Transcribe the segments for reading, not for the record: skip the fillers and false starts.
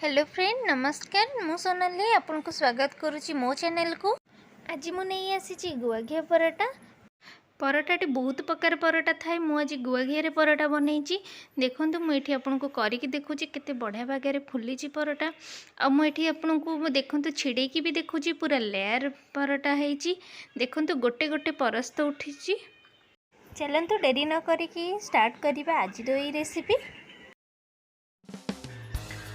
Hello friend नमस्कार मु सोनाली आपको स्वागत करुच्ची मो चैनल को। आज मु नहीं आसी गुआघिया पराठा। पराठाटी बहुत प्रकार पराठा थाए मुझे गुआघिया पराठा बनई देखो मुझे आपको करके देखुची केते बढ़िया भागे फुली पराठा आ मुझे आपको देखो छिड़ेकी भी देखुची पूरा लेयर पराठा है देखो गोटे गोटे परस्त उठी। चलतु डेरी न करिकी स्टार्ट करवा आज रेसिपी।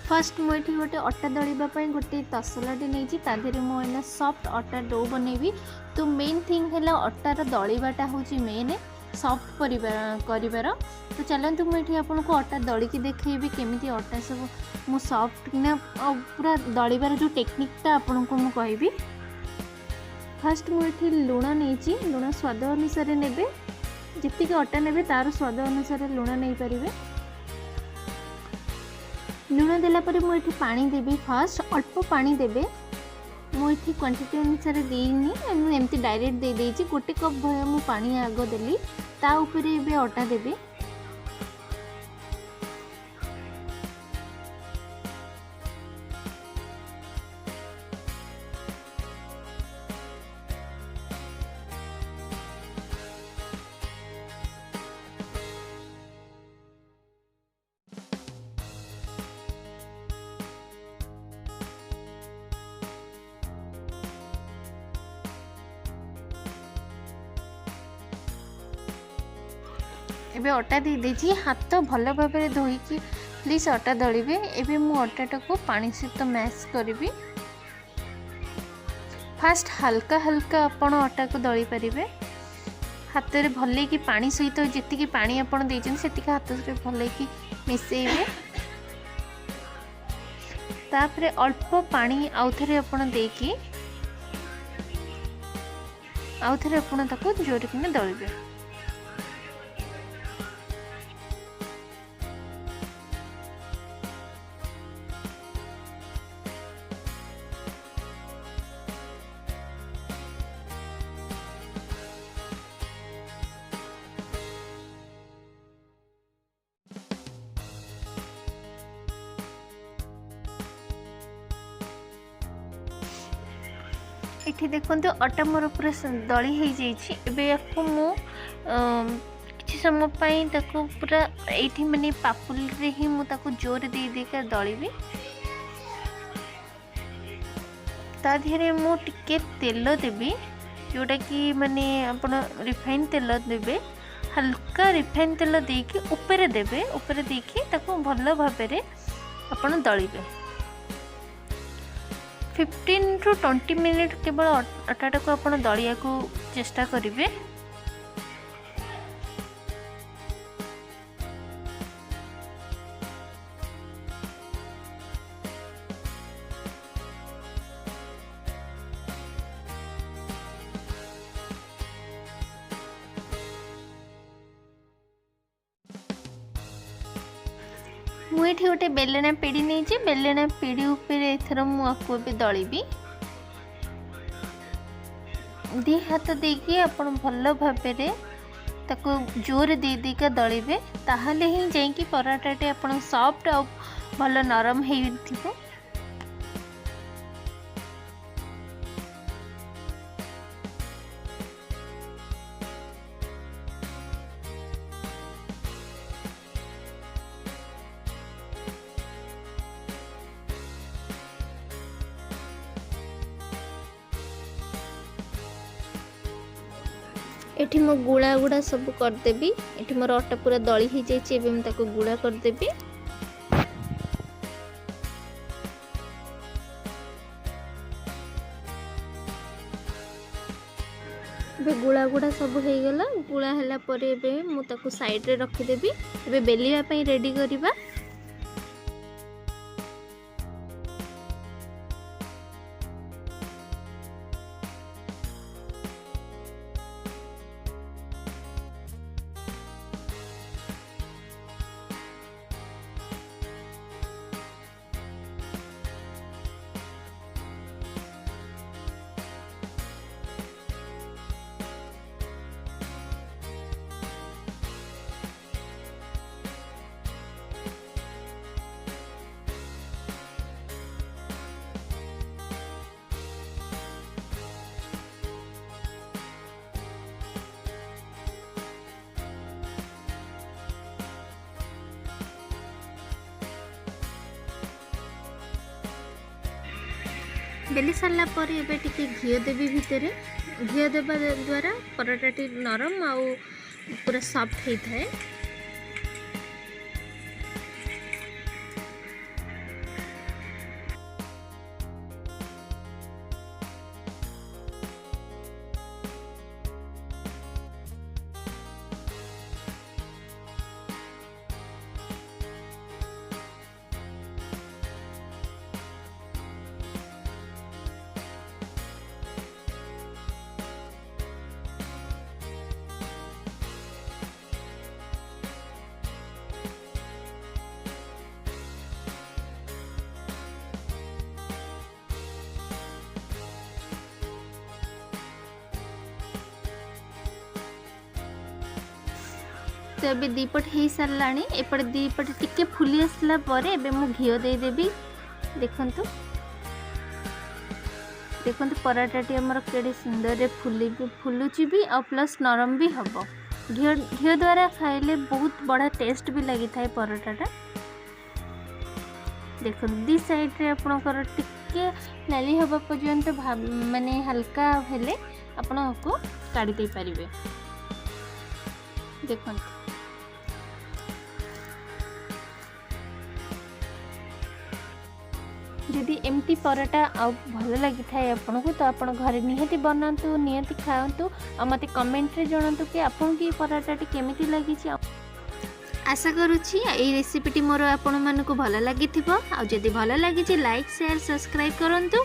फर्स्ट मुझे गोटे अटा दलियापाई गोटे तसलाटे नहीं मुझे सॉफ्ट अटा डो बनैबी। तो मेन थिंग है अटार दलिवाटा हूँ मेन सॉफ्ट कर। तो चलतु मुझे आपको अटा दलिकी देखी केमी अटा सब मु सॉफ्ट ना पूरा दलिबार जो टेक्निकटा आपको मु कहबी। फर्स्ट मुझे लुण नहीं लुण स्वाद अनुसार ने जी अटा ने तार स्वाद अनुसार लुण नहीं पारे। लुण देलापर मुझे पानी देवी फास्ट अल्प पानी देवे मुझे क्वांटिटी अनुसार देनी एमती डायरेक्ट दे देइछि गोटे कप भय मु पानी आग देली ता ऊपर एबे अटा देवे। एबे अटा दे देछि हाथ भल भाव में धोईकी प्लीज अटा दलिबे। एबे मु अटाटा को पानी सहित मैश करी। फास्ट हल्का हल्का आपण अटा को दली पारिबे हाथ में भल कि पानी सहित जी पानी आपण देछन सेतिक हाथ से भल कि मिसेइबे। तापरे अल्प पानी आउ थरे आपण देकी आउ थरे आपण ताको जोर किने दलिबे। इठी देखो अटा मोर पूरा दली हो जाइए। मु किसी समय पूरा ये माने पापुल रे ही मुझे जोर दे देकर दलिबी। ता धीरे मु टिके तेल देवी जोटा कि माने आपण रिफाइन तेल देवे हल्का रिफाइन तेल देकी ऊपर देवे ऊपर देकी ताको भल भाव में आपण दलिबे। 15 टू 20 मिनिट केवल अटाटा को आपण दलिया को चेष्टा करिवे। मुझे गोटे बेलना पीढ़ी नहीं बेलना पीढ़ी उपर एथर मुझे दलिबी। दी हाथ देकी आपण भल भाव में ताको जोर दे देका दलिबे ताहले ही जाइकी पराठाटे आपण सॉफ्ट और भल नरम हेइथिबो। एठी मो गुड़ा गुड़ा सब करदेवी। एठी मोर अटा पूरा दली हो जाइए मुझे गुड़ा करदेवी। गुड़ा गुड़ा सब हो गला गुड़ा है मुझे साइड रे रखिदेवी। एबे बेलिया पई रेडी करिबा। बेली सारा पर एबे टिके घी देवी भितर घी देवा द्वारा पराठाटी नरम आउ पूरा सॉफ्ट होता है। तो ये दीपट हो सारा एपटे दीपट टिके फुली आसला पर एबे मु घी देदेवी। देखंतु देखंतु पराठाटी हमर केडे सुंदर रे फुलुची भी और प्लस नरम भी हबो। घी द्वारा खाइले बहुत बड़ा टेस्ट भी लगी थाए पराठाटा। देखो दी साइड रे आपनकर टिके नाली हबा पर्यंत माने हल्का हेले आपन को काढ़ी दे परिबे। देखंतु जदि एमती पराठा आ भल लगी थाए आपन को तो आपन घरे निहाती बनातु निहाती खातु और मते कमेंट रे जणातु कि आपन की पराठाटी केमिति लागि छी। आशा करूची एई रेसिपीटी मोर आपण मानको भल लागि थिबो। आ जदि भल लागि छी लाइक शेयर सब्सक्राइब करंतु।